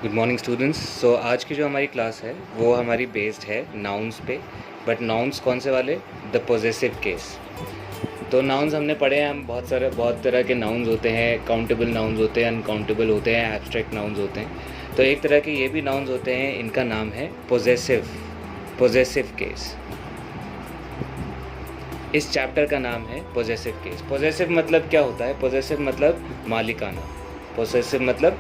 Good morning students. सो आज की जो हमारी क्लास है वो हमारी बेस्ड है नाउन्स पे। बट नाउन्स कौन से वाले? The possessive case. तो नाउन्स हमने पढ़े हैं, हम बहुत तरह के नाउन्स होते हैं। काउंटेबल नाउन्स होते हैं, अनकाउंटेबल होते हैं, एब्स्ट्रैक्ट नाउन्स होते हैं। तो एक तरह के ये भी नाउन्स होते हैं, इनका नाम है पॉजेसिव केस। इस चैप्टर का नाम है पॉजेसिव केस। पॉजेसिव मतलब क्या होता है? पॉजेसिव मतलब मालिकाना। पॉजेसिव मतलब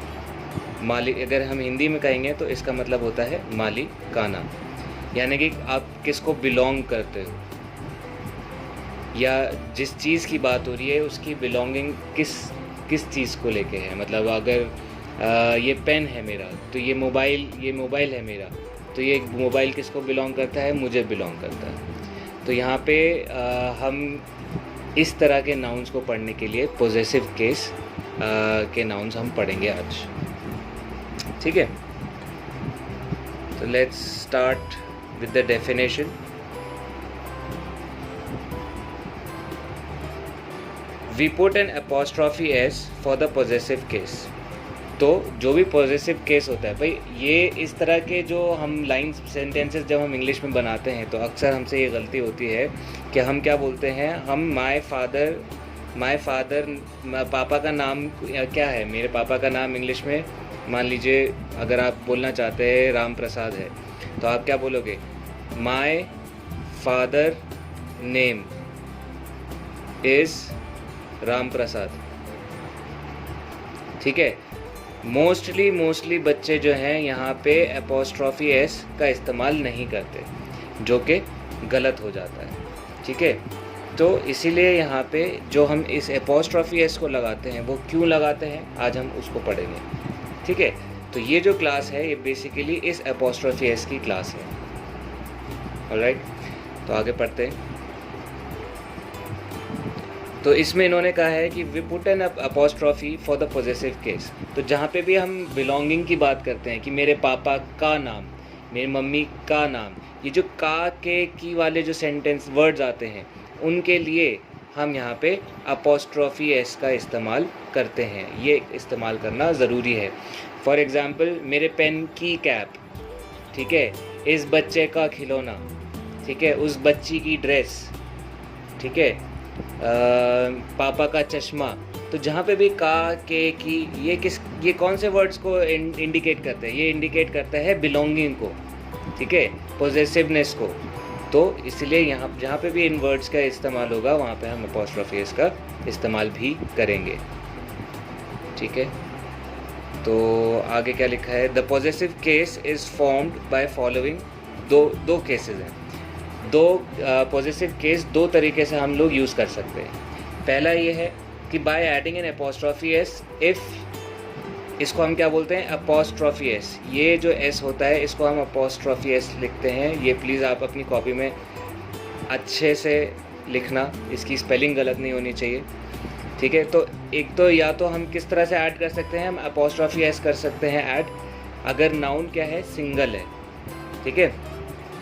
मालिक, अगर हम हिंदी में कहेंगे तो इसका मतलब होता है मालिकाना, यानी कि आप किसको बिलोंग करते हो या जिस चीज़ की बात हो रही है उसकी बिलोंगिंग किस चीज़ को लेके है। मतलब अगर ये पेन है मेरा, तो ये मोबाइल है मेरा, तो ये मोबाइल किसको बिलोंग करता है? मुझे बिलोंग करता है। तो यहाँ पे हम इस तरह के नाउन्स को पढ़ने के लिए पॉजेसिव केस के नाउन्स हम पढ़ेंगे आज, ठीक है। तो let's start with the definition. We put an apostrophe s for the possessive case. तो जो भी पॉजेसिव केस होता है भाई, ये इस तरह के जो हम लाइन्स सेंटेंसेस जब हम इंग्लिश में बनाते हैं तो अक्सर हमसे ये गलती होती है कि हम क्या बोलते हैं, हम माय फादर पापा का नाम क्या है, मेरे पापा का नाम इंग्लिश में मान लीजिए अगर आप बोलना चाहते हैं राम प्रसाद है, तो आप क्या बोलोगे? My father name is Ram Prasad, ठीक है। मोस्टली बच्चे जो हैं यहाँ पे एपोस्ट्रॉफी एस का इस्तेमाल नहीं करते, जो कि गलत हो जाता है, ठीक है। तो इसीलिए यहाँ पे जो हम इस एपोस्ट्रॉफी एस को लगाते हैं वो क्यों लगाते हैं, आज हम उसको पढ़ेंगे, ठीक है। तो ये जो क्लास है ये बेसिकली इस एपोस्ट्रॉफी एस की क्लास है। ऑलराइट, तो आगे पढ़ते हैं। तो इसमें इन्होंने कहा है कि we put an apostrophe for the possessive case. तो जहाँ पे भी हम बिलोंगिंग की बात करते हैं कि मेरे पापा का नाम, मेरी मम्मी का नाम, ये जो का के की वाले जो सेंटेंस वर्ड्स आते हैं उनके लिए हम यहाँ पे अपोस्ट्रॉफी एस का इस्तेमाल करते हैं। ये इस्तेमाल करना ज़रूरी है। फॉर एग्ज़ाम्पल, मेरे पेन की कैप, ठीक है, इस बच्चे का खिलौना, ठीक है, उस बच्ची की ड्रेस, ठीक है, पापा का चश्मा। तो जहाँ पे भी का के की, ये कौन से वर्ड्स को इंडिकेट करते हैं? ये इंडिकेट करता है बिलोंगिंग को, ठीक है, पॉजेसिवनेस को। तो इसलिए यहाँ जहाँ पे भी इन वर्ड्स का इस्तेमाल होगा वहाँ पे हम अपोस्ट्रोफी एस का इस्तेमाल भी करेंगे, ठीक है। तो आगे क्या लिखा है? The possessive case is formed by following. दो केसेस हैं, दो पॉजेसिव केस दो तरीके से हम लोग यूज़ कर सकते हैं। पहला ये है कि bye adding N apostrophe S if, इसको हम क्या बोलते हैं? Apostrophe S. ये जो एस होता है इसको हम अपोस्ट्रॉफी एस लिखते हैं। ये प्लीज़ आप अपनी कॉपी में अच्छे से लिखना, इसकी स्पेलिंग गलत नहीं होनी चाहिए, ठीक है। तो एक तो या तो हम किस तरह से ऐड कर सकते हैं, हम अपोस्ट्रॉफी एस कर सकते हैं ऐड अगर नाउन क्या है? सिंगल है, ठीक है।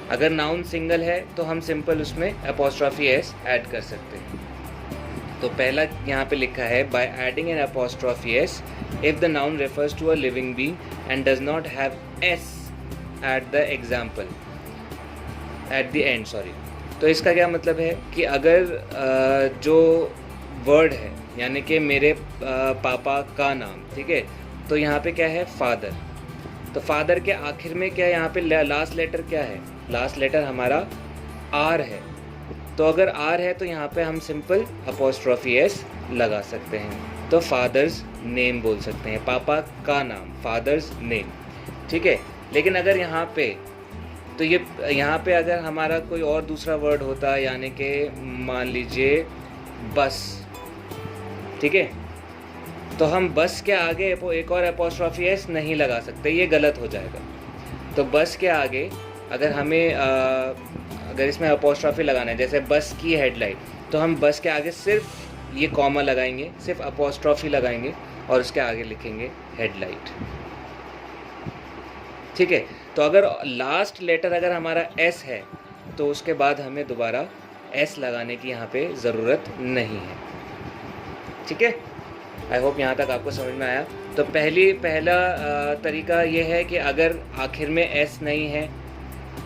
अगर नाउन सिंगल है तो हम सिंपल उसमें अपोस्ट्रॉफी एस ऐड कर सकते हैं। तो पहला यहाँ पे लिखा है by adding an apostrophe s if the noun refers to a living being and does not have s at the example at the end, sorry. तो इसका क्या मतलब है कि अगर जो वर्ड है यानी कि मेरे पापा का नाम, ठीक है, तो यहाँ पे क्या है? फादर। तो फादर के आखिर में क्या, यहाँ पे लास्ट लेटर क्या है? लास्ट लेटर हमारा आर है। तो अगर आर है तो यहाँ पे हम सिंपल अपोस्ट्रॉफी एस लगा सकते हैं। तो फादर्स नेम बोल सकते हैं, पापा का नाम, फादर्स नेम, ठीक है। लेकिन अगर यहाँ पे, तो ये यहाँ पे अगर हमारा कोई और दूसरा वर्ड होता, यानी कि मान लीजिए बस, ठीक है, तो हम बस के आगे एक और अपोस्ट्रॉफी एस नहीं लगा सकते, ये गलत हो जाएगा। तो बस के आगे अगर हमें अगर इसमें अपोस्ट्रॉफी लगाना है, जैसे बस की हेडलाइट, तो हम बस के आगे सिर्फ ये कॉमा लगाएंगे, सिर्फ अपोस्ट्रॉफी लगाएंगे और उसके आगे लिखेंगे हेडलाइट, ठीक है। तो अगर लास्ट लेटर अगर हमारा एस है तो उसके बाद हमें दोबारा एस लगाने की यहाँ पे ज़रूरत नहीं है, ठीक है। आई होप यहाँ तक आपको समझ में आया। तो पहला तरीका ये है कि अगर आखिर में एस नहीं है,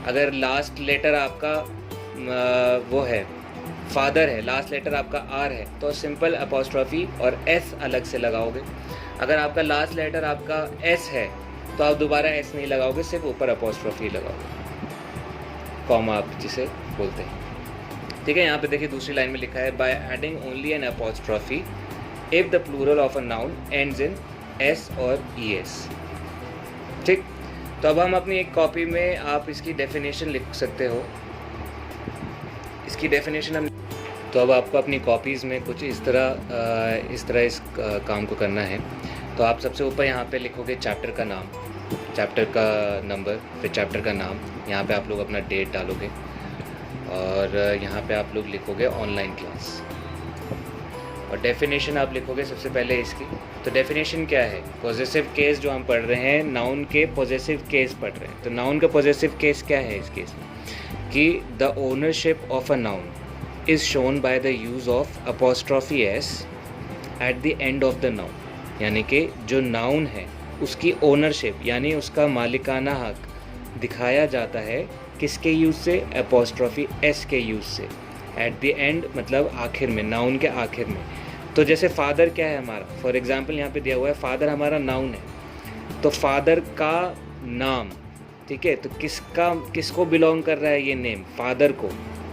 अगर लास्ट लेटर आपका वो है फादर है, लास्ट लेटर आपका आर है, तो सिंपल अपोस्ट्रॉफी और एस अलग से लगाओगे। अगर आपका लास्ट लेटर आपका एस है तो आप दोबारा एस नहीं लगाओगे, सिर्फ ऊपर अपोस्ट्रॉफी लगाओगे, कॉमा आप जिसे बोलते हैं। ठीक है, यहाँ पे देखिए दूसरी लाइन में लिखा है by adding only an apostrophe if the plural of a noun ends in s और ई एस। ठीक, तो अब हम अपनी एक कॉपी में आप इसकी डेफिनेशन लिख सकते हो। इसकी डेफिनेशन हम तो अब आपको अपनी कॉपीज़ में कुछ इस तरह इस काम को करना है। तो आप सबसे ऊपर यहाँ पे लिखोगे चैप्टर का नाम, चैप्टर का नंबर, फिर चैप्टर का नाम, यहाँ पे आप लोग अपना डेट डालोगे और यहाँ पे आप लोग लिखोगे ऑनलाइन क्लास, और डेफिनेशन आप लिखोगे सबसे पहले इसकी। तो डेफिनेशन क्या है, पॉजेसिव केस जो हम पढ़ रहे हैं, नाउन के पॉजेसिव केस पढ़ रहे हैं। तो नाउन का पॉजेसिव केस क्या है इस केस में, कि the ownership of a noun is shown by the use of apostrophe S at the end of the noun, यानी कि जो नाउन है उसकी ओनरशिप यानी उसका मालिकाना हक दिखाया जाता है किसके यूज़ से, अपॉस्ट्रॉफी एस के यूज़ से। एट द एंड मतलब आखिर में, नाउन के आखिर में। तो जैसे फादर क्या है हमारा, फॉर एग्जांपल यहाँ पे दिया हुआ है फादर हमारा नाउन है, तो फादर का नाम, ठीक है, तो किसको बिलोंग कर रहा है ये नेम, फादर को।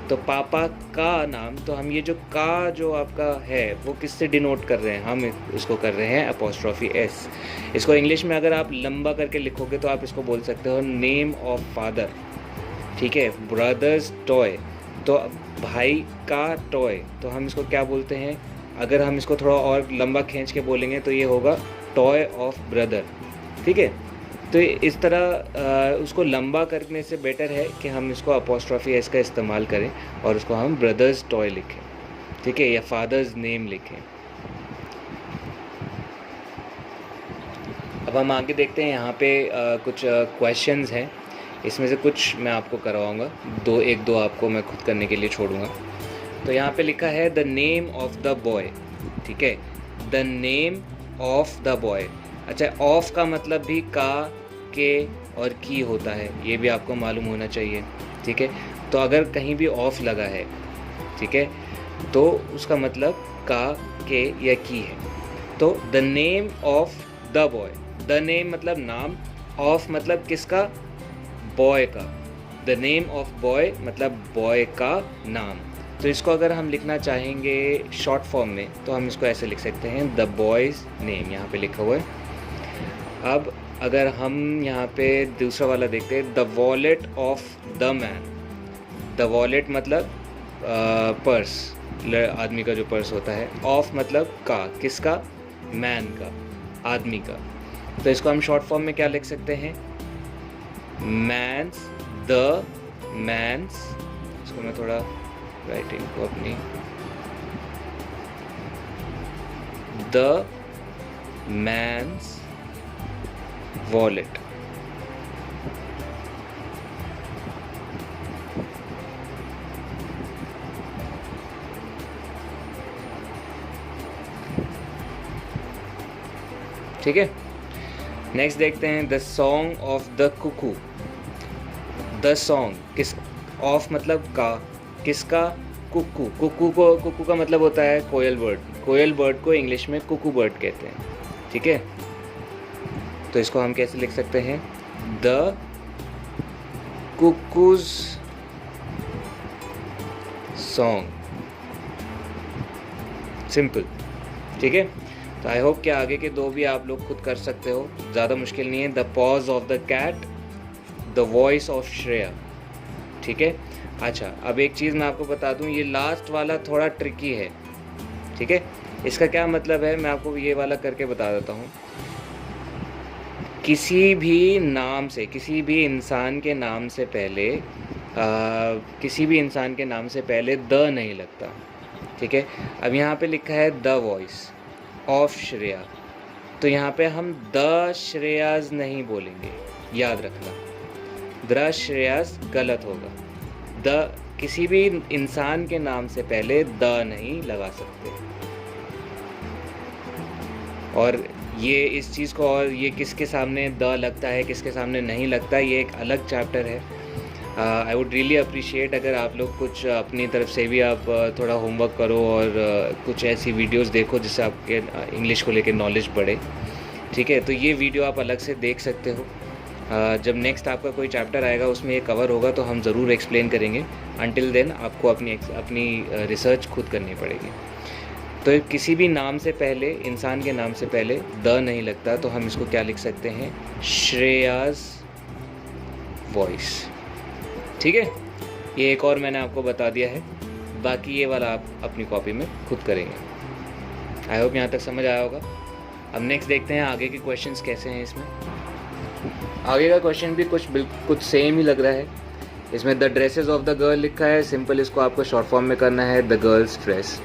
तो पापा का नाम, तो हम ये जो आपका है वो किससे डिनोट कर रहे हैं, हम इसको कर रहे हैं अपोस्ट्रॉफी एस। इसको इंग्लिश में अगर आप लंबा करके लिखोगे तो आप इसको बोल सकते हो नेम ऑफ फादर, ठीक है। ब्रदर्स टॉय, तो भाई का टॉय, तो हम इसको क्या बोलते हैं, अगर हम इसको थोड़ा और लंबा खींच के बोलेंगे तो ये होगा टॉय ऑफ ब्रदर, ठीक है। तो इस तरह उसको लंबा करने से बेटर है कि हम इसको अपोस्ट्रॉफी एस का इस्तेमाल करें और उसको हम ब्रदर्स टॉय लिखें, ठीक है, या फादर्स नेम लिखें। अब हम आगे देखते हैं, यहाँ पे कुछ क्वेश्चंस हैं, इसमें से कुछ मैं आपको करवाऊँगा, एक दो आपको मैं खुद करने के लिए छोड़ूंगा। तो यहाँ पे लिखा है the name of the boy, ठीक है, the name of the boy. अच्छा, ऑफ का मतलब भी का, के और की होता है, ये भी आपको मालूम होना चाहिए, ठीक है। तो अगर कहीं भी ऑफ लगा है, ठीक है, तो उसका मतलब का, के या की है। तो the name of the boy, the name मतलब नाम, ऑफ मतलब किसका, बॉय का। द नेम ऑफ बॉय मतलब बॉय का नाम। तो इसको अगर हम लिखना चाहेंगे शॉर्ट फॉर्म में तो हम इसको ऐसे लिख सकते हैं द बॉयज़ नेम, यहाँ पे लिखा हुआ है। अब अगर हम यहाँ पे दूसरा वाला देखते हैं, the wallet of the man. The wallet मतलब पर्स, आदमी का जो पर्स होता है। ऑफ मतलब का, किसका, मैन का, आदमी का। तो इसको हम शॉर्ट फॉर्म में क्या लिख सकते हैं, मैन्स, द मैन्स। इसको मैं थोड़ा राइटिंग को अपनी, द मैन्स वॉलेट। ठीक है, नेक्स्ट देखते हैं the song of the Kuku. The song, किस, ऑफ मतलब का, किसका, कुकू। कुकू का मतलब होता है कोयल बर्ड। कोयल बर्ड को इंग्लिश में कुकू बर्ड कहते हैं, ठीक है। तो इसको हम कैसे लिख सकते हैं, द कुकूज सॉन्ग, सिंपल, ठीक है। तो आई होप कि आगे के दो भी आप लोग खुद कर सकते हो, ज़्यादा मुश्किल नहीं है। The paws of the cat, the voice of Shreya, ठीक है। अच्छा, अब एक चीज़ मैं आपको बता दूं, ये लास्ट वाला थोड़ा ट्रिकी है, ठीक है। इसका क्या मतलब है, मैं आपको ये वाला करके बता देता हूँ। किसी भी नाम से, किसी भी इंसान के नाम से पहले द नहीं लगता, ठीक है। अब यहाँ पे लिखा है द वॉइस ऑफ श्रेया, तो यहाँ पे हम द श्रेयाज नहीं बोलेंगे, याद रखना, द श्रेयाज गलत होगा। द, किसी भी इंसान के नाम से पहले द नहीं लगा सकते। और ये इस चीज़ को, और ये किसके सामने द लगता है किसके सामने नहीं लगता, ये एक अलग चैप्टर है। आई वुड रियली अप्रिशिएट अगर आप लोग कुछ अपनी तरफ से भी आप थोड़ा होमवर्क करो और कुछ ऐसी वीडियोस देखो जिससे आपके इंग्लिश को लेकर नॉलेज बढ़े। ठीक है, तो ये वीडियो आप अलग से देख सकते हो। जब नेक्स्ट आपका कोई चैप्टर आएगा उसमें ये कवर होगा तो हम ज़रूर एक्सप्लेन करेंगे। अनटिल देन आपको अपनी रिसर्च खुद करनी पड़ेगी। तो किसी भी नाम से पहले, इंसान के नाम से पहले द नहीं लगता, तो हम इसको क्या लिख सकते हैं, श्रेयास वॉइस। ठीक है, ये एक और मैंने आपको बता दिया है, बाकी ये वाला आप अपनी कॉपी में खुद करेंगे। आई होप यहाँ तक समझ आया होगा। अब नेक्स्ट देखते हैं आगे के क्वेश्चंस कैसे हैं। इसमें आगे का क्वेश्चन भी कुछ सेम ही लग रहा है। इसमें the dresses of the girl लिखा है, सिंपल इसको आपको शॉर्ट फॉर्म में करना है, द गर्ल्स ड्रेस।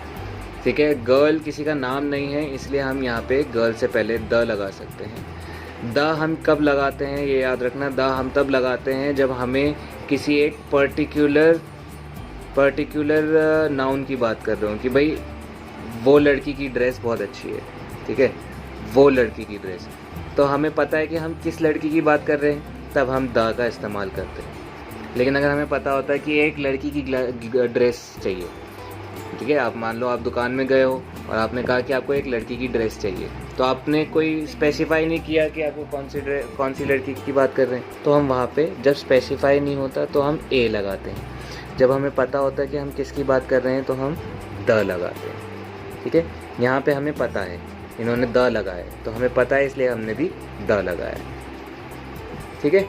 ठीक है, गर्ल किसी का नाम नहीं है, इसलिए हम यहाँ पे गर्ल से पहले द लगा सकते हैं। द हम कब लगाते हैं ये याद रखना, द हम तब लगाते हैं जब हमें किसी एक पर्टिकुलर नाउन की बात कर रहे हो कि भाई वो लड़की की ड्रेस बहुत अच्छी है। ठीक है, वो लड़की की ड्रेस, तो हमें पता है कि हम किस लड़की की बात कर रहे हैं, तब हम द का इस्तेमाल करते हैं। लेकिन अगर हमें पता होता है कि एक लड़की की ड्रेस चाहिए, ठीक है, आप मान लो आप दुकान में गए हो और आपने कहा कि आपको एक लड़की की ड्रेस चाहिए, तो आपने कोई स्पेसिफाई नहीं किया कि आपको कौन सी लड़की की बात कर रहे हैं, तो हम वहाँ पे जब स्पेसिफाई नहीं होता तो हम ए लगाते हैं। जब हमें पता होता है कि हम किसकी बात कर रहे हैं तो हम द लगाते हैं। ठीक है, यहाँ पे हमें पता है इन्होंने द लगाया है, तो हमें पता है इसलिए हमने भी द लगाया है। ठीक है,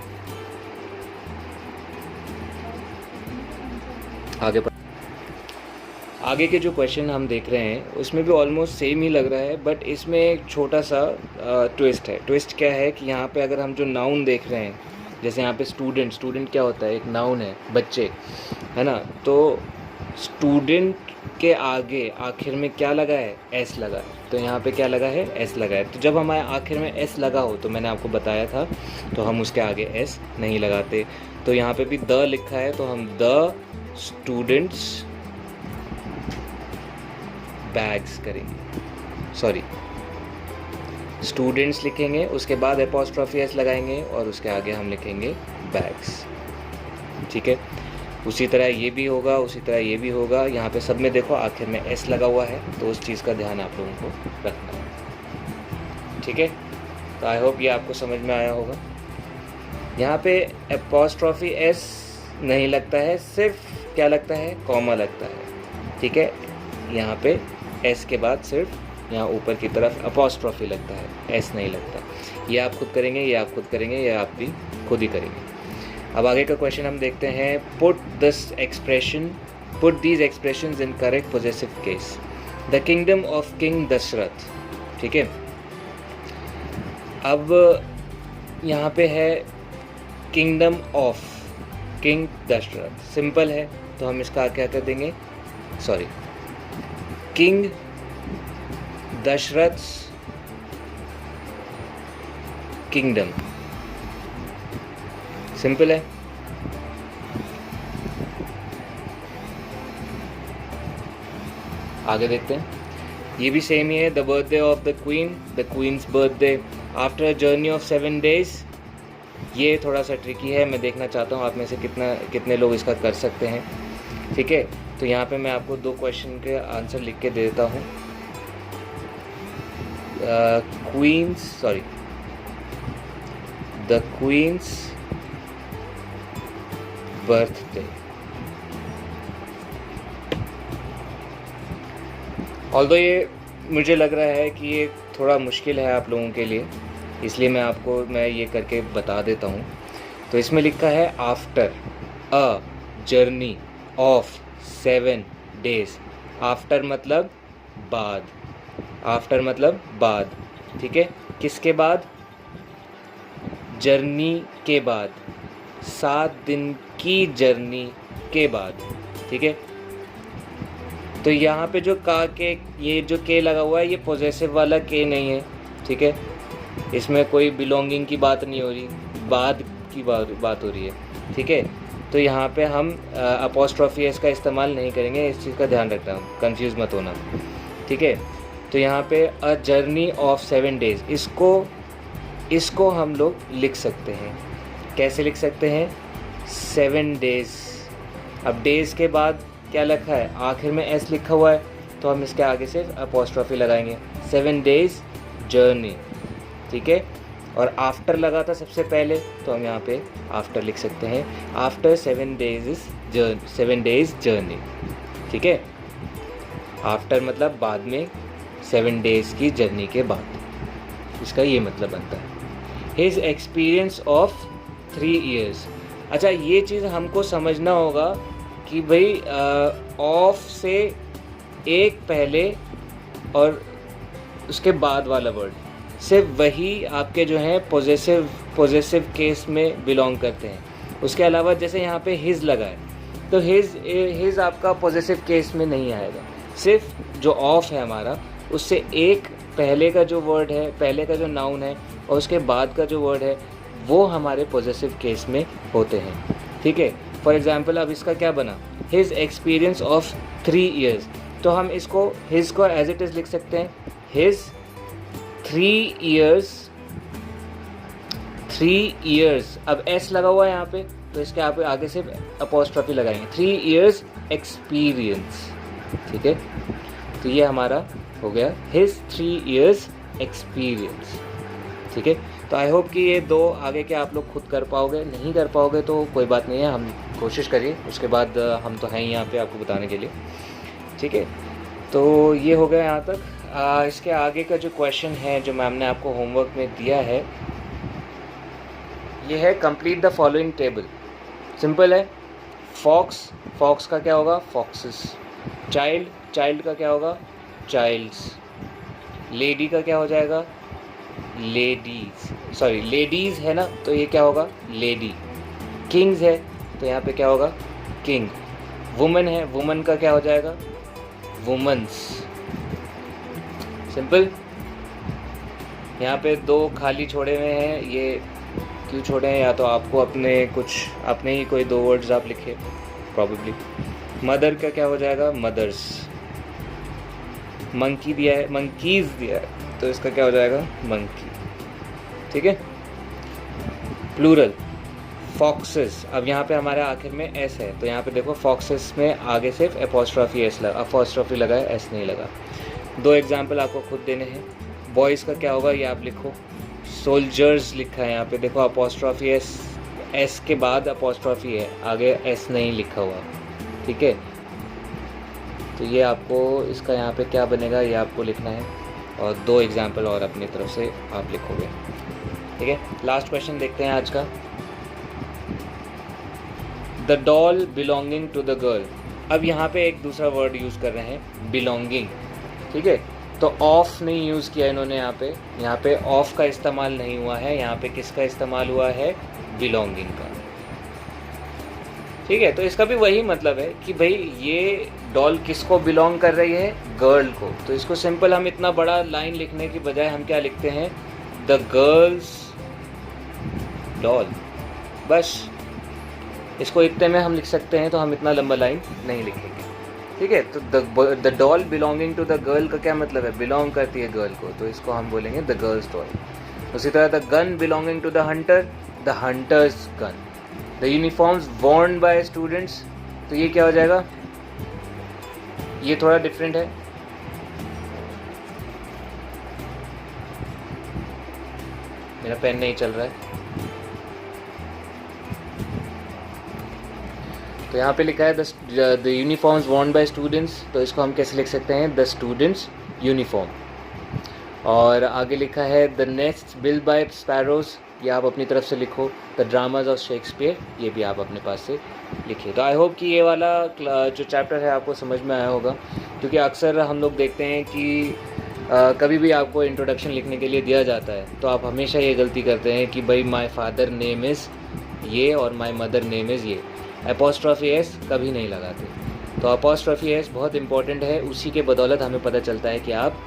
आगे के जो क्वेश्चन हम देख रहे हैं उसमें भी ऑलमोस्ट सेम ही लग रहा है, बट इसमें एक छोटा सा ट्विस्ट है। ट्विस्ट क्या है कि यहाँ पे अगर हम जो नाउन देख रहे हैं, जैसे यहाँ पे स्टूडेंट क्या होता है, एक नाउन है, बच्चे, है ना। तो स्टूडेंट के आगे आखिर में क्या लगा है, एस लगा है, तो यहाँ पे क्या लगा है, एस लगा है। तो जब हमारे आखिर में एस लगा हो, तो मैंने आपको बताया था, तो हम उसके आगे एस नहीं लगाते। तो यहाँ पे भी द लिखा है, तो हम द स्टूडेंट्स बैग्स करेंगे, सॉरी स्टूडेंट्स लिखेंगे, उसके बाद एपोस्ट्रोफी एस लगाएंगे और उसके आगे हम लिखेंगे बैग्स। ठीक है, उसी तरह ये भी होगा, उसी तरह ये भी होगा। यहाँ पे सब में देखो आखिर में एस लगा हुआ है, तो उस चीज़ का ध्यान आप लोगों को रखना है। ठीक है, तो आई होप ये आपको समझ में आया होगा। यहाँ पे एपोस्ट्रोफी एस नहीं लगता है, सिर्फ क्या लगता है, कॉमा लगता है। ठीक है, यहाँ पे एस के बाद सिर्फ यहाँ ऊपर की तरफ अपोस्ट्रोफी लगता है, एस नहीं लगता। ये आप खुद करेंगे, ये आप खुद करेंगे, ये आप भी खुद ही करेंगे। अब आगे का क्वेश्चन हम देखते हैं, put these expressions in correct possessive case. The kingdom of king Dasharath. ठीक है, अब यहाँ पे है kingdom of king Dasharath, simple है, तो हम इसका क्या कर देंगे, sorry, king Dasharath kingdom, simple है। आगे देखते हैं, ये भी सेम ही है। The birthday of the queen's birthday after a journey of 7 days। ये थोड़ा सा ट्रिकी है, मैं देखना चाहता हूँ आप में से कितने लोग इसका कर सकते हैं। ठीक है, तो यहाँ पे मैं आपको 2 क्वेश्चन के आंसर लिख के दे देता हूँ। The queen's birthday. ऑल्दो ये मुझे लग रहा है कि ये थोड़ा मुश्किल है आप लोगों के लिए, इसलिए मैं ये करके बता देता हूँ। तो इसमें लिखा है after a journey of 7 days। After मतलब बाद, आफ्टर मतलब बाद। ठीक है, किसके बाद, जर्नी के बाद, 7 दिन की जर्नी के बाद। ठीक है, तो यहाँ पे जो ये जो के लगा हुआ है, ये पॉजेसिव वाला के नहीं है। ठीक है, इसमें कोई बिलोंगिंग की बात नहीं हो रही, बाद की बात हो रही है। ठीक है, तो यहाँ पे हम अपोस्ट्रोफी एस का इस्तेमाल नहीं करेंगे, इस चीज़ का ध्यान रखना, कंफ्यूज मत होना। ठीक है, तो तो यहाँ पे अ जर्नी ऑफ 7 डेज, इसको हम लोग लिख सकते हैं। कैसे लिख सकते हैं? 7 डेज। अब डेज के बाद क्या लिखा है? आखिर में एस लिखा हुआ है, तो हम इसके आगे से अपॉस्ट्रोफी लगाएंगे। 7 डेज जर्नी, ठीक है। और आफ्टर लगा था सबसे पहले, तो हम यहाँ पे आफ्टर लिख सकते हैं। आफ्टर 7 डेज जर्नी, ठीक है। आफ्टर मतलब बाद में, 7 डेज की जर्नी के बाद, इसका ये मतलब बनता है। His experience of 3 years। अच्छा, ये चीज़ हमको समझना होगा कि भाई ऑफ से एक पहले और उसके बाद वाला वर्ड सिर्फ वही आपके जो हैं पॉजेसिव केस में बिलोंग करते हैं। उसके अलावा जैसे यहाँ पे हिज लगा है, तो हिज आपका पॉजेसिव केस में नहीं आएगा। सिर्फ जो ऑफ है हमारा, उससे एक पहले का जो वर्ड है, पहले का जो नाउन है, और उसके बाद का जो वर्ड है, वो हमारे पॉजेसिव केस में होते हैं, ठीक है। फॉर एग्जाम्पल अब इसका क्या बना? हिज एक्सपीरियंस ऑफ 3 years, तो हम इसको हिज को एज इट इज़ लिख सकते हैं। His 3 years। अब एस लगा हुआ है यहाँ पे, तो इसके आप आगे से अपॉस्ट्रोफी लगाएंगे। 3 years एक्सपीरियंस, ठीक है। तो ये हमारा हो गया हिज 3 years एक्सपीरियंस, ठीक है। तो आई होप कि ये 2 आगे के आप लोग खुद कर पाओगे। नहीं कर पाओगे तो कोई बात नहीं है, हम कोशिश करिए। उसके बाद हम तो हैं यहाँ पे आपको बताने के लिए, ठीक है। तो ये हो गया यहाँ तक। इसके आगे का जो क्वेश्चन है जो मैम ने आपको होमवर्क में दिया है, ये है complete the following table. Simple है। फॉक्स का क्या होगा? फॉक्सेस। चाइल्ड का क्या होगा? चाइल्ड्स। लेडी का क्या हो जाएगा? लेडीज़ है ना, तो ये क्या होगा? लेडी। किंग्स है, तो यहाँ पे क्या होगा? किंग। वुमन है, वुमन का क्या हो जाएगा? वुमन्स। सिंपल। यहाँ पे 2 खाली छोड़े हुए हैं, ये क्यों छोड़े हैं? या तो आपको अपने ही कोई 2 वर्ड्स आप लिखे प्रॉबेबली। मदर का क्या हो जाएगा? मदर्स। मंकी दिया है, मंकीज़ दिया है, तो इसका क्या हो जाएगा? मंकी, ठीक है। Plural foxes. अब यहाँ पे हमारे आखिर में एस है, तो यहाँ पे देखो फॉक्सेस में आगे सिर्फ अपॉस्ट्रोफी लगा है, एस नहीं लगा। 2 एग्जाम्पल आपको खुद देने हैं। बॉयज़ का क्या होगा? ये आप लिखो। सोल्जर्स लिखा है यहाँ पे, देखो अपॉस्ट्रोफी एस के बाद अपॉस्ट्रोफी है, आगे एस नहीं लिखा हुआ, ठीक है। तो ये आपको इसका यहाँ पे क्या बनेगा, ये आपको लिखना है। और 2 एग्जाम्पल और अपनी तरफ से आप लिखोगे, ठीक है। लास्ट क्वेश्चन देखते हैं आज का। The doll belonging to the girl. अब यहाँ पे एक दूसरा वर्ड यूज़ कर रहे हैं, बिलोंगिंग, ठीक है। तो ऑफ नहीं यूज़ किया इन्होंने यहाँ पे ऑफ का इस्तेमाल नहीं हुआ है। यहाँ पे किसका इस्तेमाल हुआ है? बिलोंगिंग का, ठीक है। तो इसका भी वही मतलब है कि भाई ये डॉल किसको बिलोंग कर रही है? गर्ल को। तो इसको सिंपल हम इतना बड़ा लाइन लिखने की बजाय हम क्या लिखते हैं? The girls doll. बस इसको इतने में हम लिख सकते हैं, तो हम इतना लंबा लाइन नहीं लिखेंगे, ठीक है। तो the doll belonging to the girl का क्या मतलब है? बिलोंग करती है गर्ल को, तो इसको हम बोलेंगे द गर्ल्स डॉल। उसी तरह the gun belonging to the hunter, the hunter's gun. The uniforms worn by students, तो ये क्या हो जाएगा? ये थोड़ा डिफरेंट है। मेरा पेन नहीं चल रहा है, तो यहाँ पे लिखा है the uniforms worn by students, तो इसको हम कैसे लिख सकते हैं? The students uniform. और आगे लिखा है the nest build by sparrows, ये आप अपनी तरफ से लिखो। द ड्रामाज ऑफ शेक्सपियर, ये भी आप अपने पास से लिखिए। तो आई होप कि ये वाला जो चैप्टर है आपको समझ में आया होगा, क्योंकि अक्सर हम लोग देखते हैं कि कभी भी आपको इंट्रोडक्शन लिखने के लिए दिया जाता है, तो आप हमेशा ये गलती करते हैं कि भाई माय फादर नेम इज़ ये और माय मदर नेम इज़ ये। अपॉस्ट्रोफी एस कभी नहीं लगाते। तो अपॉस्ट्रोफी एस बहुत इंपॉर्टेंट है, उसी के बदौलत हमें पता चलता है कि आप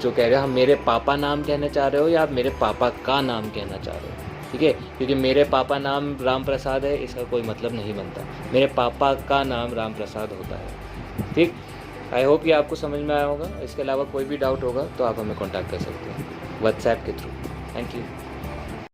जो कह रहे हो, हम मेरे पापा नाम कहना चाह रहे हो या आप मेरे पापा का नाम कहना चाह रहे हो, ठीक है। क्योंकि मेरे पापा नाम राम प्रसाद है, इसका कोई मतलब नहीं बनता। मेरे पापा का नाम राम प्रसाद होता है, ठीक। आई होप ये आपको समझ में आया होगा। इसके अलावा कोई भी डाउट होगा तो आप हमें कॉन्टैक्ट कर सकते हैं व्हाट्सएप के थ्रू। Thank you.